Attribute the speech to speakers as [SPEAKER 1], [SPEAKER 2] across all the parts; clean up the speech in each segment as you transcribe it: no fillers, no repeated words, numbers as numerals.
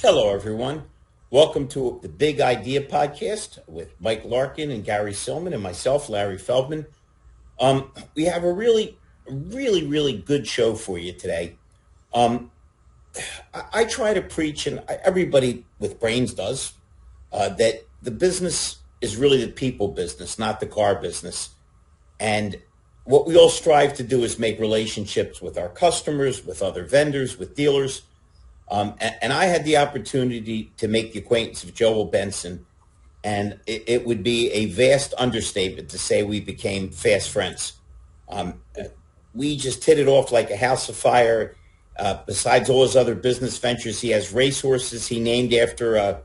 [SPEAKER 1] Hello, everyone. Welcome to the Big Idea Podcast with Mike Larkin and Gary Silman and myself, Larry Feldman. We have a really good show for you today. I try to preach, and everybody with brains does, that the business is really the people business, not the car business. And what we all strive to do is make relationships with our customers, with other vendors, with dealers. And I had the opportunity to make the acquaintance of Joel Benson, and it would be a vast understatement to say we became fast friends. We just hit it off like a house of fire. Besides all his other business ventures, he has racehorses he named after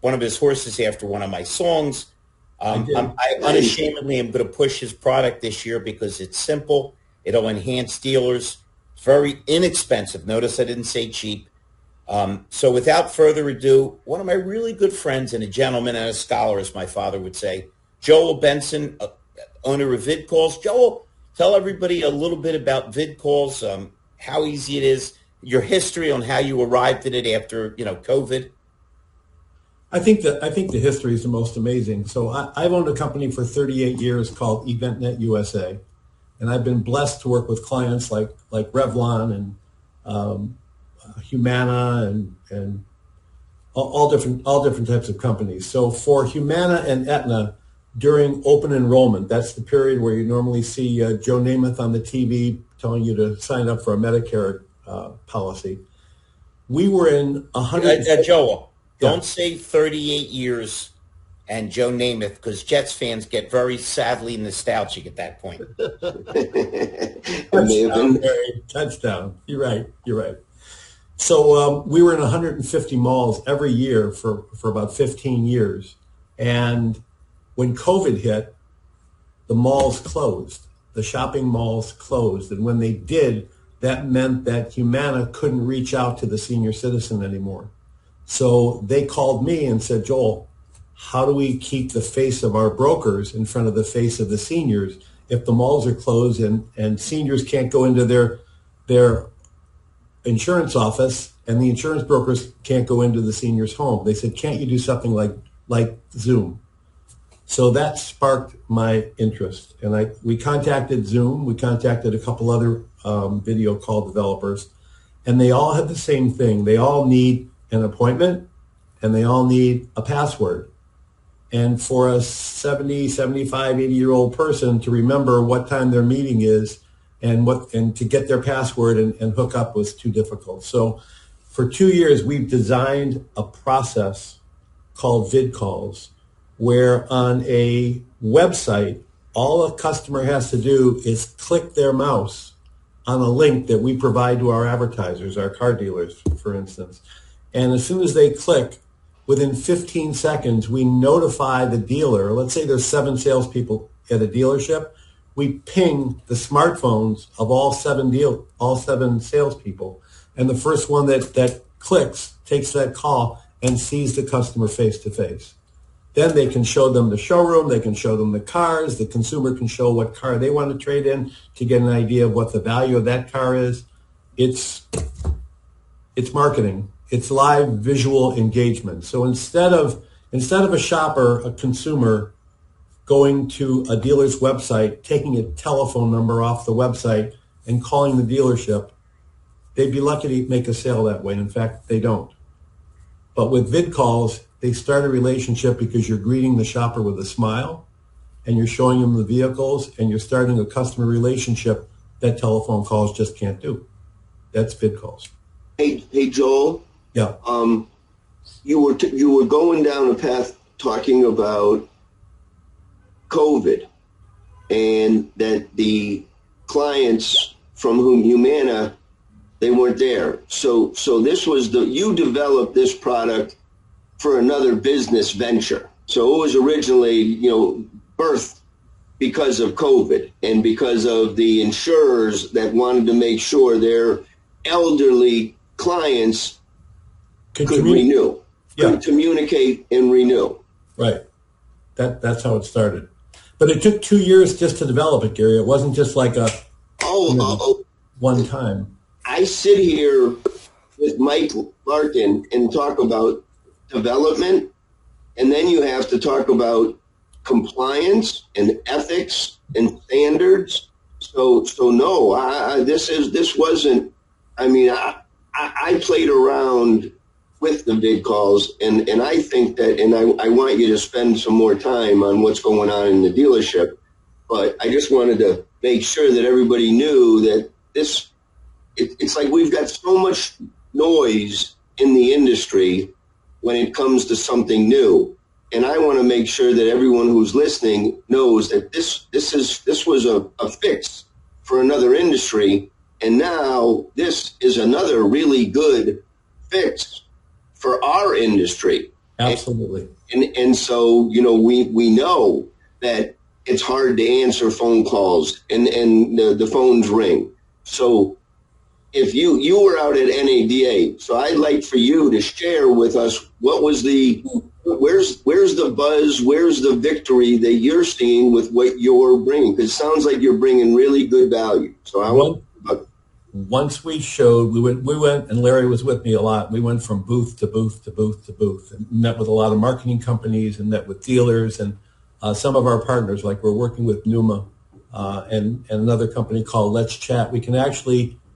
[SPEAKER 1] one of his horses after one of my songs. I unashamedly am going to push his product this year because it's simple. It'll enhance dealers. It's very inexpensive. Notice I didn't say cheap. So without further ado, one of my really good friends and a gentleman and a scholar, as my father would say, Joel Benson, owner of VidCalls. Joel, tell everybody a little bit about VidCalls, how easy it is, your history on how you arrived at it after, COVID.
[SPEAKER 2] I think the history is the most amazing. So I've owned a company for 38 years called EventNet USA, and I've been blessed to work with clients like Revlon and Humana and all different types of companies. So for Humana and Aetna, during open enrollment, that's the period where you normally see Joe Namath on the TV telling you to sign up for a Medicare policy. We were in 100.
[SPEAKER 1] Joel. Don't say 38 years and Joe Namath, because Jets fans get very sadly nostalgic at that point.
[SPEAKER 2] Touchdown. You're right. So we were in 150 malls every year for about 15 years. And when COVID hit, the malls closed. The shopping malls closed. And when they did, that meant that Humana couldn't reach out to the senior citizen anymore. So they called me and said, Joel, how do we keep the face of our brokers in front of the face of the seniors if the malls are closed and seniors can't go into their insurance office and the insurance brokers can't go into the senior's home? They said, can't you do something like Zoom? So that sparked my interest. And we contacted Zoom. We contacted a couple other video call developers, and they all had the same thing. They all need an appointment, and they all need a password. And for a 70, 75, 80-year-old person to remember what time their meeting is and to get their password and hook up was too difficult. So for 2 years, we've designed a process called VidCalls, where on a website, all a customer has to do is click their mouse on a link that we provide to our advertisers, our car dealers, for instance. And as soon as they click, within 15 seconds, we notify the dealer. Let's say there's 7 salespeople at a dealership. We ping the smartphones of all seven salespeople. And the first one that clicks takes that call and sees the customer face to face. Then they can show them the showroom. They can show them the cars. The consumer can show what car they want to trade in to get an idea of what the value of that car is. It's marketing. It's live visual engagement. So instead of a shopper, a consumer, going to a dealer's website, taking a telephone number off the website and calling the dealership, they'd be lucky to make a sale that way. In fact, they don't. But with VidCalls, they start a relationship because you're greeting the shopper with a smile and you're showing them the vehicles and you're starting a customer relationship that telephone calls just can't do. That's VidCalls.
[SPEAKER 3] Hey, Joel.
[SPEAKER 2] Yeah.
[SPEAKER 3] You were going down a path talking about COVID and that the clients from whom Humana, they weren't there. So this was you developed this product for another business venture. So it was originally, birthed because of COVID and because of the insurers that wanted to make sure their elderly clients could renew, could communicate and renew.
[SPEAKER 2] Right. That's how it started. But it took 2 years just to develop it, Gary. It wasn't just like one time.
[SPEAKER 3] I sit here with Mike Larkin and talk about development, and then you have to talk about compliance and ethics and standards. So no, this wasn't. I mean, I played around with the vid calls, and I think that, and I want you to spend some more time on what's going on in the dealership, but I just wanted to make sure that everybody knew that it's like we've got so much noise in the industry when it comes to something new. And I want to make sure that everyone who's listening knows that this was a fix for another industry, and now this is another really good fix for our industry.
[SPEAKER 2] Absolutely.
[SPEAKER 3] And so, we know that it's hard to answer phone calls and the phones ring. So if you were out at NADA, so I'd like for you to share with us what was where's the buzz, where's the victory that you're seeing with what you're bringing? Because it sounds like you're bringing really good value. So
[SPEAKER 2] once we showed, we went, and Larry was with me a lot. We went from booth to booth to booth to booth, and met with a lot of marketing companies, and met with dealers, and some of our partners, like we're working with Numa and another company called Let's Chat.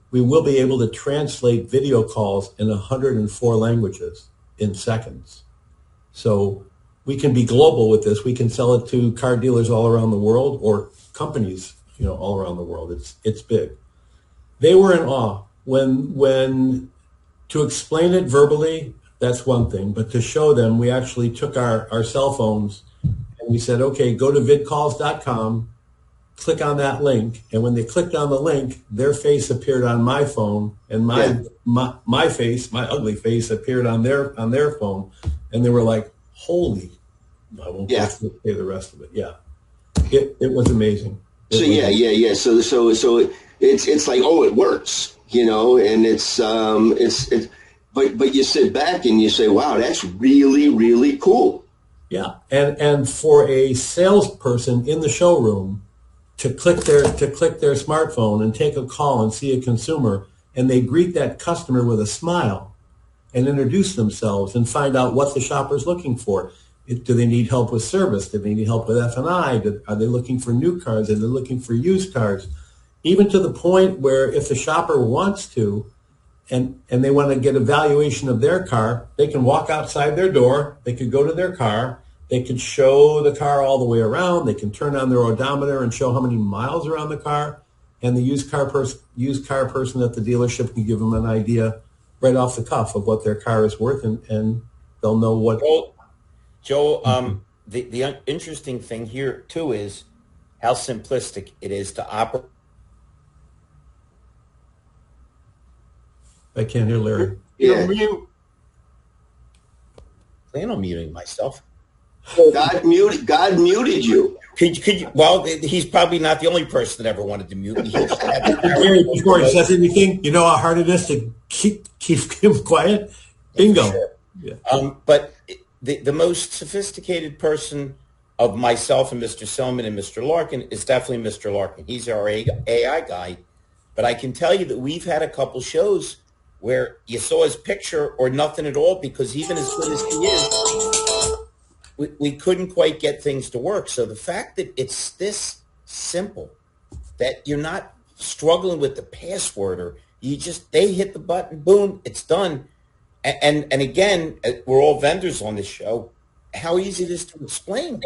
[SPEAKER 2] We will be able to translate video calls in 104 languages in seconds. So we can be global with this. We can sell it to car dealers all around the world, or companies, all around the world. It's big. They were in awe when to explain it verbally, that's one thing, but to show them, we actually took our cell phones and we said, okay, go to vidcalls.com, click on that link, and when they clicked on the link, their face appeared on my phone, and my face, my ugly face, appeared on their phone, and they were like, "Holy!" I won't say the rest of it. Yeah, it was amazing.
[SPEAKER 3] So it's like, oh, it works, and but you sit back and you say, wow, that's really, really cool.
[SPEAKER 2] Yeah, and for a salesperson in the showroom to click their smartphone and take a call and see a consumer, and they greet that customer with a smile and introduce themselves and find out what the shopper's looking for. Do they need help with service? Do they need help with F&I? Are they looking for new cars? Are they looking for used cars? Even to the point where if the shopper wants to, and they want to get a valuation of their car, they can walk outside their door, they could go to their car, they could show the car all the way around, they can turn on their odometer and show how many miles are on the car, and the used car person at the dealership can give them an idea right off the cuff of what their car is worth, and they'll know what...
[SPEAKER 1] Joel, the interesting thing here, too, is how simplistic it is to operate.
[SPEAKER 2] I can't hear Larry.
[SPEAKER 3] Yeah.
[SPEAKER 1] Plan on muting myself.
[SPEAKER 3] God muted you.
[SPEAKER 1] Could you? Well, he's probably not the only person that ever wanted to mute me.
[SPEAKER 2] Larry, before he says anything, you know how hard it is to keep him quiet? Bingo.
[SPEAKER 1] Sure. Yeah. But the most sophisticated person of myself and Mr. Selman and Mr. Larkin is definitely Mr. Larkin. He's our AI guy. But I can tell you that we've had a couple shows where you saw his picture or nothing at all, because even as good as he is, we couldn't quite get things to work. So the fact that it's this simple, that you're not struggling with the password, or they hit the button, boom, it's done. And again, we're all vendors on this show, how easy it is to explain.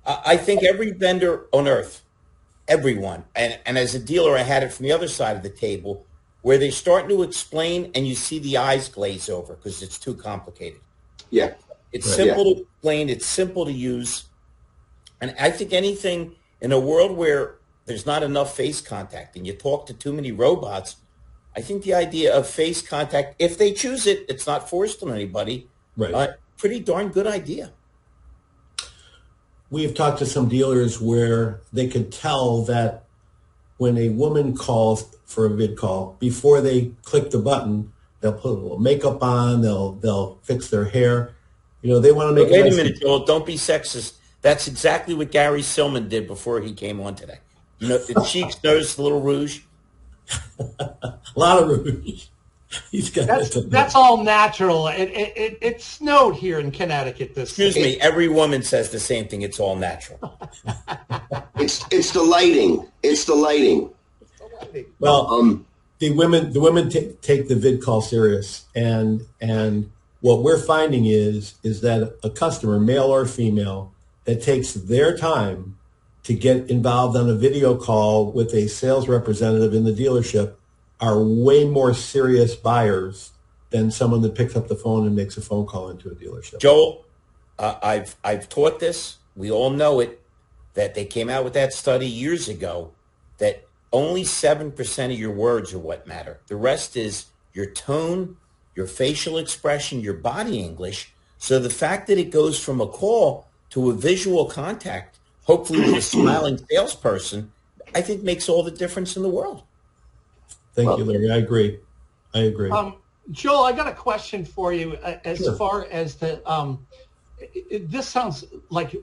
[SPEAKER 1] I think every vendor on earth, everyone, and as a dealer, I had it from the other side of the table, where they start to explain and you see the eyes glaze over because it's too complicated.
[SPEAKER 3] Yeah.
[SPEAKER 1] It's simple to explain. It's simple to use. And I think anything in a world where there's not enough face contact and you talk to too many robots, I think the idea of face contact, if they choose it, it's not forced on anybody.
[SPEAKER 2] Right.
[SPEAKER 1] Pretty darn good idea.
[SPEAKER 2] We have talked to some dealers where they could tell that when a woman calls for a vid call, before they click the button, they'll put a little makeup on, they'll fix their hair. They want to make
[SPEAKER 1] Wait a minute, Joel, don't be sexist. That's exactly what Gary Silman did before he came on today. The cheeks, nose, a little rouge.
[SPEAKER 2] A lot of rouge. He's got
[SPEAKER 4] that's all natural. It snowed here in Connecticut this
[SPEAKER 1] Excuse
[SPEAKER 4] week.
[SPEAKER 1] me, every woman says the same thing. It's all natural.
[SPEAKER 3] It's the lighting. It's the lighting.
[SPEAKER 2] Well, the women take the vid call serious, and what we're finding is that a customer, male or female, that takes their time to get involved on a video call with a sales representative in the dealership are way more serious buyers than someone that picks up the phone and makes a phone call into a dealership.
[SPEAKER 1] Joel, I've taught this. We all know it, that they came out with that study years ago that only 7% of your words are what matter. The rest is your tone, your facial expression, your body English. So the fact that it goes from a call to a visual contact, hopefully with a smiling salesperson, I think makes all the difference in the world.
[SPEAKER 2] Thank you, Larry. I agree.
[SPEAKER 4] Joel, I got a question for you as
[SPEAKER 2] Sure.
[SPEAKER 4] far as the this sounds like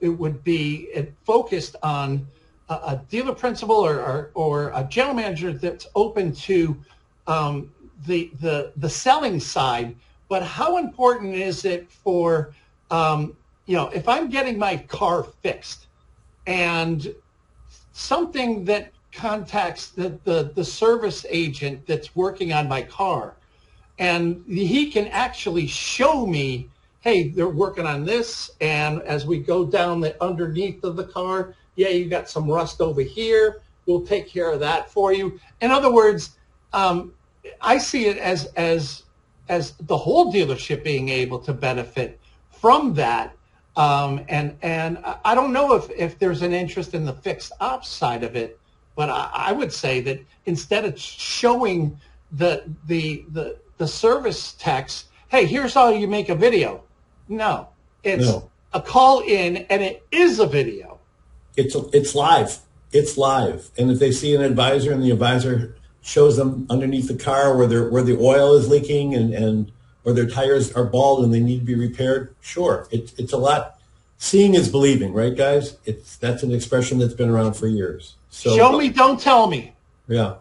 [SPEAKER 4] it would be focused on a dealer principal or a general manager that's open to the selling side. But how important is it for if I'm getting my car fixed and something that contacts the service agent that's working on my car, and he can actually show me, hey, they're working on this, and as we go down the underneath of the car, yeah, you got some rust over here, we'll take care of that for you. In other words, I see it as the whole dealership being able to benefit from that. And I don't know if there's an interest in the fixed ops side of it, but I would say that instead of showing the service techs, hey, here's how you make a video. No, it's a call in, and it is a video.
[SPEAKER 2] It's live. It's live. And if they see an advisor and the advisor shows them underneath the car where the oil is leaking and or their tires are bald and they need to be repaired, sure. It's a lot. Seeing is believing, right, guys? That's an expression that's been around for years. So,
[SPEAKER 4] show me, don't tell me.
[SPEAKER 2] Yeah.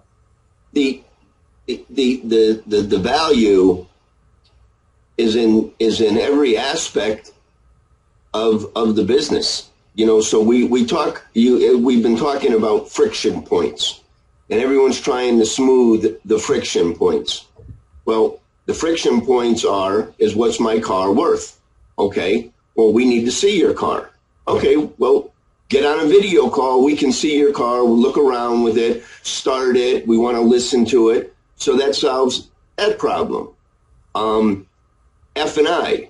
[SPEAKER 3] The value is in every aspect of the business. So we've been talking about friction points, and everyone's trying to smooth the friction points. Well, the friction points is what's my car worth? Okay, well, we need to see your car. Okay, well, get on a video call. We can see your car. We'll look around with it, start it. We want to listen to it. So that solves that problem. F&I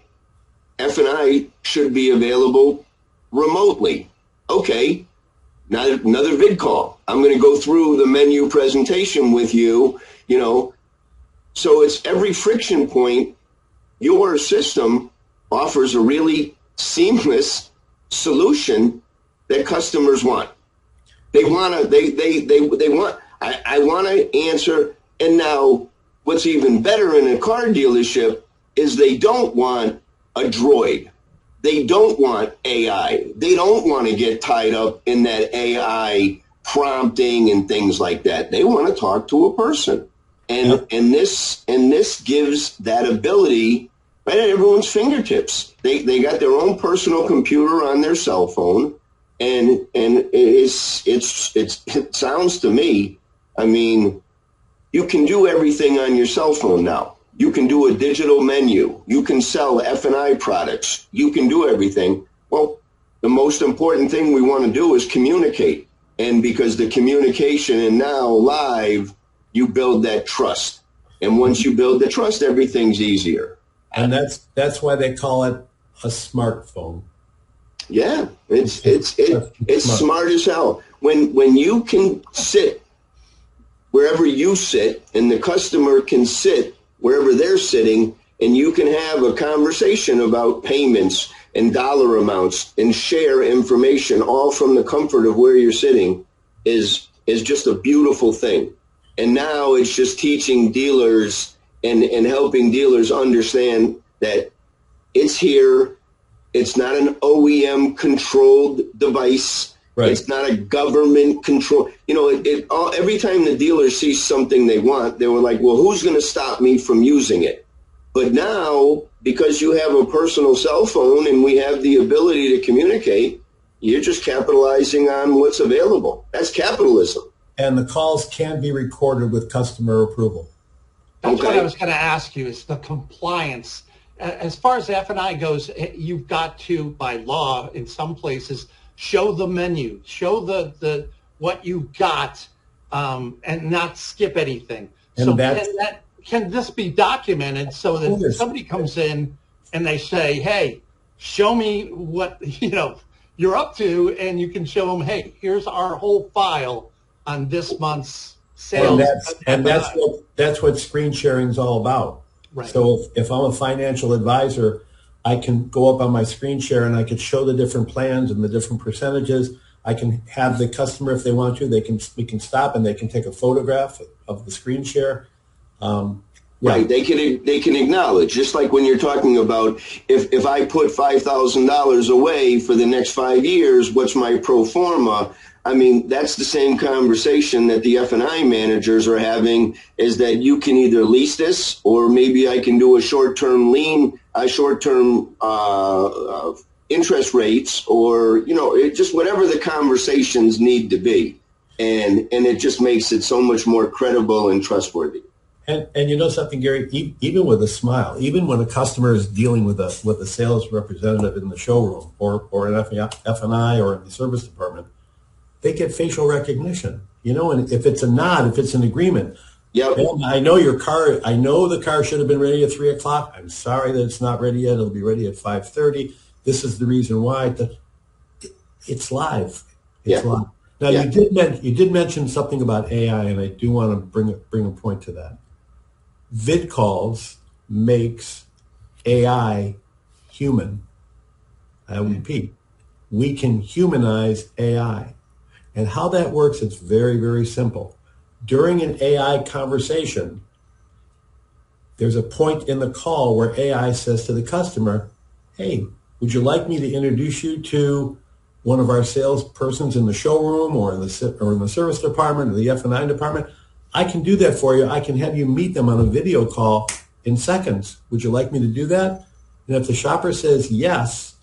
[SPEAKER 3] should be available remotely. Okay, now another vid call. I'm going to go through the menu presentation with you, So it's every friction point. Your system offers a really seamless solution that customers want. They want to, I want to answer. And now what's even better in a car dealership is they don't want a droid. They don't want AI. They don't want to get tied up in that AI prompting and things like that. They want to talk to a person. And this gives that ability right at everyone's fingertips. They got their own personal computer on their cell phone, and it sounds to me, I mean, you can do everything on your cell phone now. You can do a digital menu. You can sell F&I products. You can do everything. Well, the most important thing we want to do is communicate. And because the communication and now live, you build that trust. And once you build the trust, everything's easier.
[SPEAKER 2] And that's why they call it a smartphone.
[SPEAKER 3] Yeah, it's smart as hell. When you can sit wherever you sit, and the customer can sit wherever they're sitting, and you can have a conversation about payments and dollar amounts and share information all from the comfort of where you're sitting is just a beautiful thing. And now it's just teaching dealers and helping dealers understand that it's here. It's not an OEM controlled device.
[SPEAKER 2] Right.
[SPEAKER 3] It's not a government control. Every time the dealer sees something they want, they were like, well, who's going to stop me from using it? But now, because you have a personal cell phone and we have the ability to communicate, you're just capitalizing on what's available. That's capitalism.
[SPEAKER 2] And the calls can be recorded with customer approval.
[SPEAKER 4] That's what I was going to ask you, is the compliance. As far as F&I goes, you've got to, by law, in some places, show the menu, show the what you got, and not skip anything.
[SPEAKER 2] And
[SPEAKER 4] so can this be documented so that if somebody comes in and they say, hey, show me what you're up to, and you can show them, hey, here's our whole file on this month's sales.
[SPEAKER 2] And that's what screen sharing is all about.
[SPEAKER 4] Right.
[SPEAKER 2] So if I'm a financial advisor, I can go up on my screen share and I can show the different plans and the different percentages. I can have the customer, if they want to, we can stop and they can take a photograph of the screen share.
[SPEAKER 3] Right. They can acknowledge, just like when you're talking about if I put $5,000 away for the next 5 years, what's my pro forma? I mean, that's the same conversation that the F&I managers are having, is that you can either lease this, or maybe I can do a short-term lien, short-term interest rates, or, just whatever the conversations need to be. And it just makes it so much more credible and trustworthy.
[SPEAKER 2] And you know something, Gary, even with a smile, even when a customer is dealing with a sales representative in the showroom or an F&I or in the service department, they get facial recognition, and if it's a nod, if it's an agreement.
[SPEAKER 3] Yep.
[SPEAKER 2] I know the car should have been ready at 3:00. I'm sorry that it's not ready yet. It'll be ready at 5:30. This is the reason why. It's live. It's live. Now, you did mention something about AI, and I do want to bring a point to that. VidCalls makes AI human. I repeat, we can humanize AI. And how that works, it's very, very simple. During an AI conversation, there's a point in the call where AI says to the customer, hey, would you like me to introduce you to one of our salespersons in the showroom or in the service department or the F&I department? I can do that for you. I can have you meet them on a video call in seconds. Would you like me to do that? And if the shopper says yes,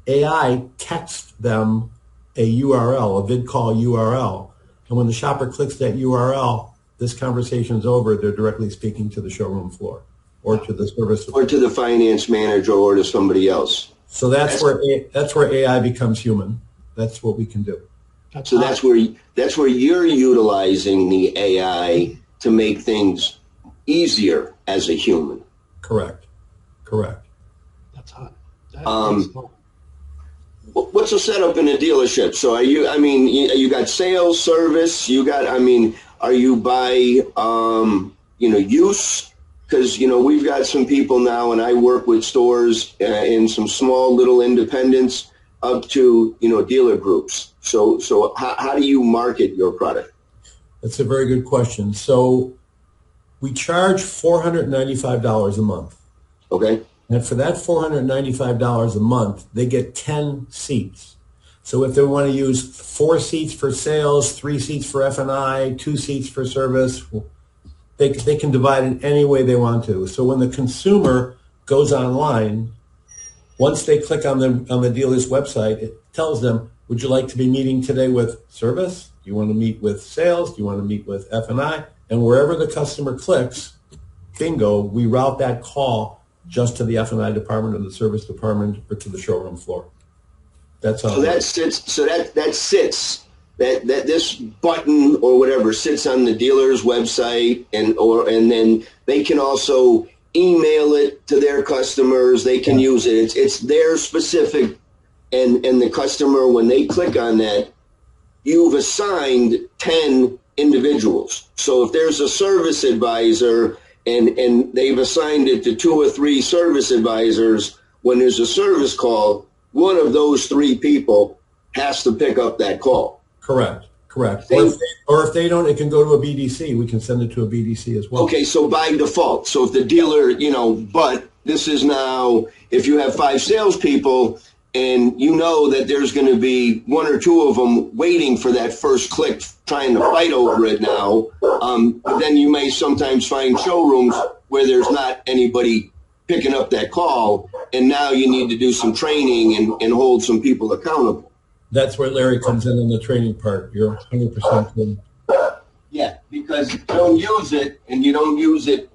[SPEAKER 2] AI texts them a URL, a VidCall URL. And when the shopper clicks that URL, this conversation is over. They're directly speaking to the showroom floor or to the service
[SPEAKER 3] or to the finance manager or to somebody else.
[SPEAKER 2] So that's where AI becomes human. That's what we can do.
[SPEAKER 3] So that's where you're utilizing the AI to make things easier as a human.
[SPEAKER 2] Correct.
[SPEAKER 4] That's hot. That's cool.
[SPEAKER 3] What's the setup in a dealership? So you got sales, service, are you by, use? Because, we've got some people now, and I work with stores in some small little independents up to, dealer groups. So how do you market your product?
[SPEAKER 2] That's a very good question. So we charge $495 a month.
[SPEAKER 3] Okay.
[SPEAKER 2] And for that $495 a month, they get 10 seats. So if they want to use 4 seats for sales, 3 seats for F&I, 2 seats for service, they can divide it any way they want to. So when the consumer goes online, once they click on the dealer's website, it tells them, would you like to be meeting today with service? Do you want to meet with sales? Do you want to meet with F&I? And wherever the customer clicks, bingo, we route that call just to the F&I department or the service department or to the showroom floor. That's how. That
[SPEAKER 3] this button or whatever sits on the dealer's website, and then they can also email it to their customers. They can use it. It's their specific, and the customer, when they click on that, you've assigned 10 individuals. So if there's a service advisor and they've assigned it to 2 or 3 service advisors, when there's a service call, one of those 3 people has to pick up that call.
[SPEAKER 2] Correct. Or if they don't, it can go to a BDC. We can send it to a BDC as well.
[SPEAKER 3] Okay, so by default, so if the dealer, but this is now, if you have 5 salespeople and you know that there's going to be one or two of them waiting for that first click, trying to fight over it now. But then you may sometimes find showrooms where there's not anybody picking up that call, and now you need to do some training and hold some people accountable.
[SPEAKER 2] That's where Larry comes in on the training part. You're 100% good.
[SPEAKER 3] Yeah, because you don't use it, and you don't use it,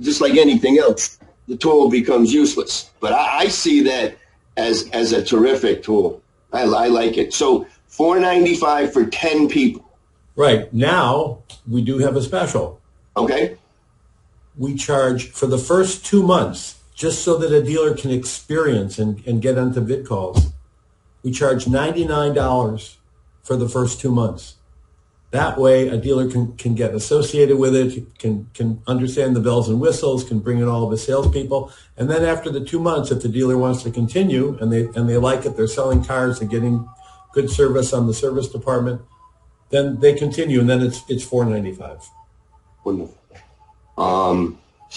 [SPEAKER 3] just like anything else, the tool becomes useless. But I see that as a terrific tool. I like it. So $4.95 for 10 people.
[SPEAKER 2] Right. Now, we do have a special.
[SPEAKER 3] Okay.
[SPEAKER 2] We charge for the first 2 months, just so that a dealer can experience and get onto vid calls. We charge $99 for the first 2 months. That way, a dealer can get associated with it, can understand the bells and whistles, can bring in all of his salespeople, and then after the 2 months, if the dealer wants to continue and they like it, they're selling cars, they're getting good service on the service department, then they continue, and then it's $4.95.
[SPEAKER 3] Wonderful.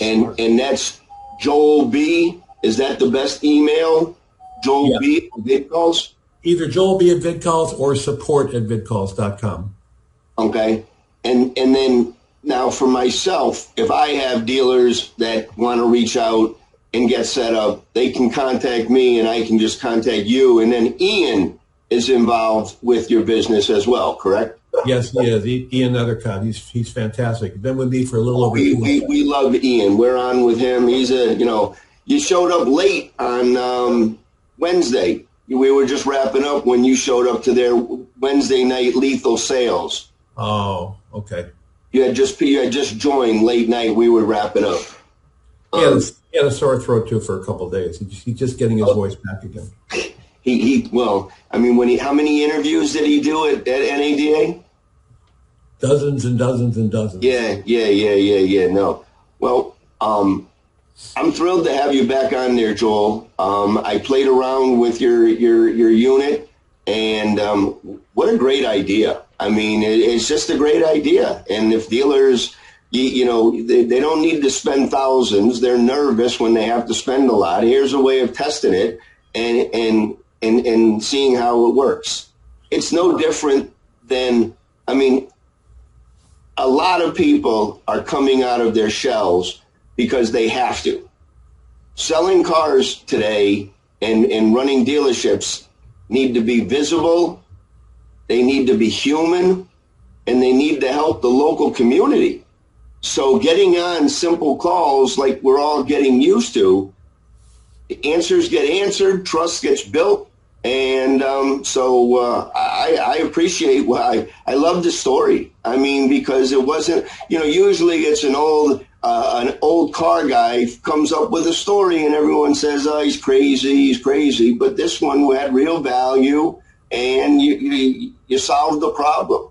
[SPEAKER 3] And that's Joel B. Is that the best email? Joel B. at VidCalls?
[SPEAKER 2] Either Joel B. at VidCalls or support@vidcalls.com.
[SPEAKER 3] Okay. And then now for myself, if I have dealers that want to reach out and get set up, they can contact me and I can just contact you. And then Ian is involved with your business as well, correct?
[SPEAKER 2] Yes, he is. Ian Nethercott. He's fantastic. He's been with me for a little over 2 years.
[SPEAKER 3] We love Ian. We're on with him. He's you showed up late on Wednesday. We were just wrapping up when you showed up to their Wednesday night lethal sales.
[SPEAKER 2] Oh, okay.
[SPEAKER 3] You had just joined late night. We were wrapping up.
[SPEAKER 2] He had a sore throat too for a couple of days. He's just getting his voice back again.
[SPEAKER 3] How many interviews did he do at NADA?
[SPEAKER 2] Dozens and dozens and dozens.
[SPEAKER 3] Yeah. No. Well, I'm thrilled to have you back on there, Joel. I played around with your unit, and what a great idea. I mean, it's just a great idea. And if dealers, they don't need to spend thousands. They're nervous when they have to spend a lot. Here's a way of testing it and seeing how it works. It's no different than, a lot of people are coming out of their shells because they have to. Selling cars today and running dealerships need to be visible, they need to be human, and they need to help the local community. So getting on simple calls like we're all getting used to, answers get answered, trust gets built, and I appreciate why I love the story. Because it wasn't, usually it's an old car guy comes up with a story and everyone says, oh, he's crazy. But this one had real value, and you solved the problem.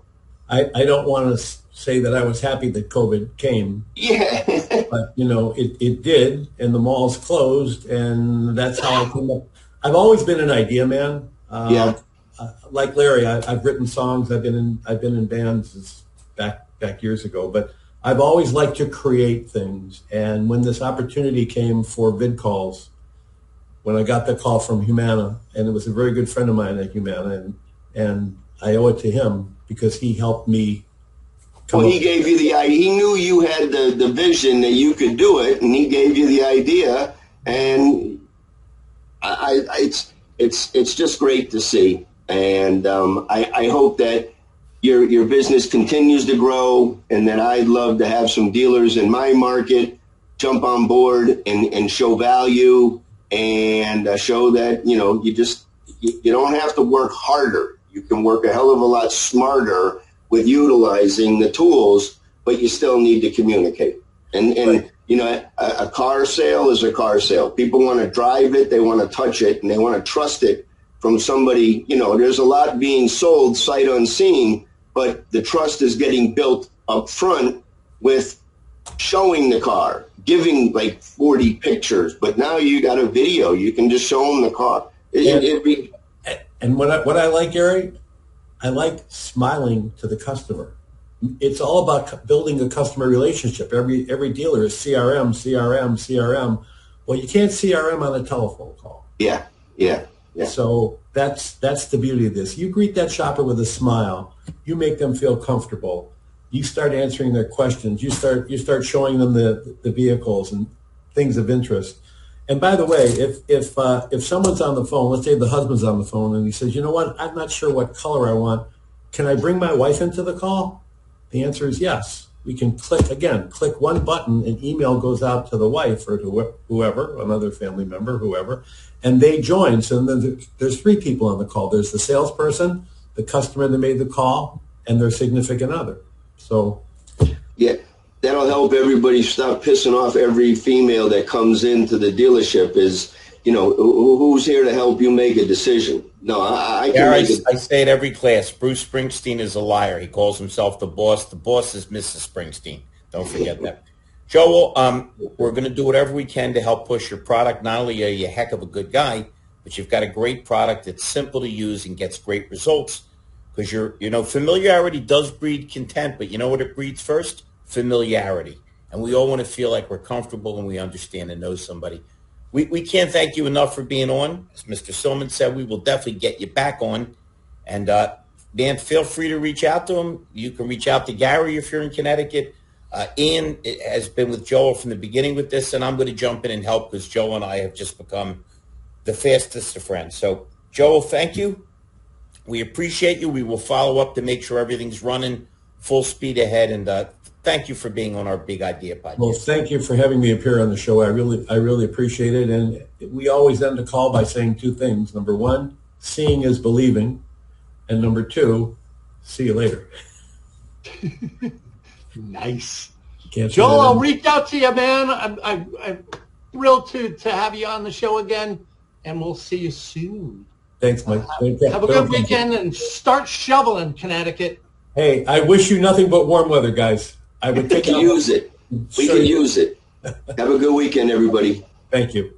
[SPEAKER 2] I don't want to say that I was happy that COVID came.
[SPEAKER 3] Yeah.
[SPEAKER 2] But, it did, and the malls closed, and that's how I came up. I've always been an idea man. Like Larry, I've written songs. I've been in bands back years ago, but I've always liked to create things. And when this opportunity came for VidCalls, when I got the call from Humana, and it was a very good friend of mine at Humana, and I owe it to him because he helped me.
[SPEAKER 3] He gave you the idea. He knew you had the vision that you could do it, and he gave you the idea. And it's just great to see. And I hope that your business continues to grow, and that I'd love to have some dealers in my market jump on board and show value and show that, you don't have to work harder. You can work a hell of a lot smarter with utilizing the tools, but you still need to communicate. And a car sale is a car sale. People want to drive it, they want to touch it, and they want to trust it from somebody. There's a lot being sold sight unseen, but the trust is getting built up front with showing the car, giving like 40 pictures, but now you got a video. You can just show them the car.
[SPEAKER 2] And what I like, Gary, I like smiling to the customer. It's all about building a customer relationship. Every dealer is CRM. Well, you can't CRM on a telephone call.
[SPEAKER 3] Yeah. Yeah.
[SPEAKER 2] So that's the beauty of this. You greet that shopper with a smile. You make them feel comfortable. You start answering their questions. You start showing them the vehicles and things of interest. And by the way, if someone's on the phone, let's say the husband's on the phone and he says, you know what, I'm not sure what color I want. Can I bring my wife into the call? The answer is yes. We can click one button, and email goes out to the wife or to whoever, another family member, whoever, and they join. So then there's three people on the call. There's the salesperson, the customer that made the call, and their significant other. So,
[SPEAKER 3] yeah, that'll help everybody stop pissing off every female that comes into the dealership. Is, who's here to help you make a decision? No, I can make it.
[SPEAKER 1] I say at every class, Bruce Springsteen is a liar. He calls himself the boss. The boss is Mrs. Springsteen. Don't forget that. Joel, we're going to do whatever we can to help push your product. Not only are you a heck of a good guy, but you've got a great product that's simple to use and gets great results. Because familiarity does breed content, but you know what it breeds first? Familiarity. And we all want to feel like we're comfortable and we understand and know somebody. We can't thank you enough for being on. As Mr. Silman said, we will definitely get you back on. And, Dan, feel free to reach out to him. You can reach out to Gary if you're in Connecticut. Ian has been with Joel from the beginning with this, and I'm going to jump in and help because Joel and I have just become the fastest of friends. So, Joel, thank you. We appreciate you. We will follow up to make sure everything's running full speed ahead. And thank you for being on our Big Idea podcast.
[SPEAKER 2] Well, thank you for having me appear on the show. I really appreciate it. And we always end the call by saying two things. Number one, seeing is believing. And number two, see you later.
[SPEAKER 4] Nice.
[SPEAKER 2] Joel,
[SPEAKER 4] I'll reach out to you, man. I'm thrilled to have you on the show again, and we'll see you soon.
[SPEAKER 2] Thanks, Mike.
[SPEAKER 4] Have a good weekend and start shoveling, Connecticut.
[SPEAKER 2] Hey, I wish you nothing but warm weather, guys. I would take
[SPEAKER 3] use it. We can use it. Have a good weekend, everybody.
[SPEAKER 2] Thank you.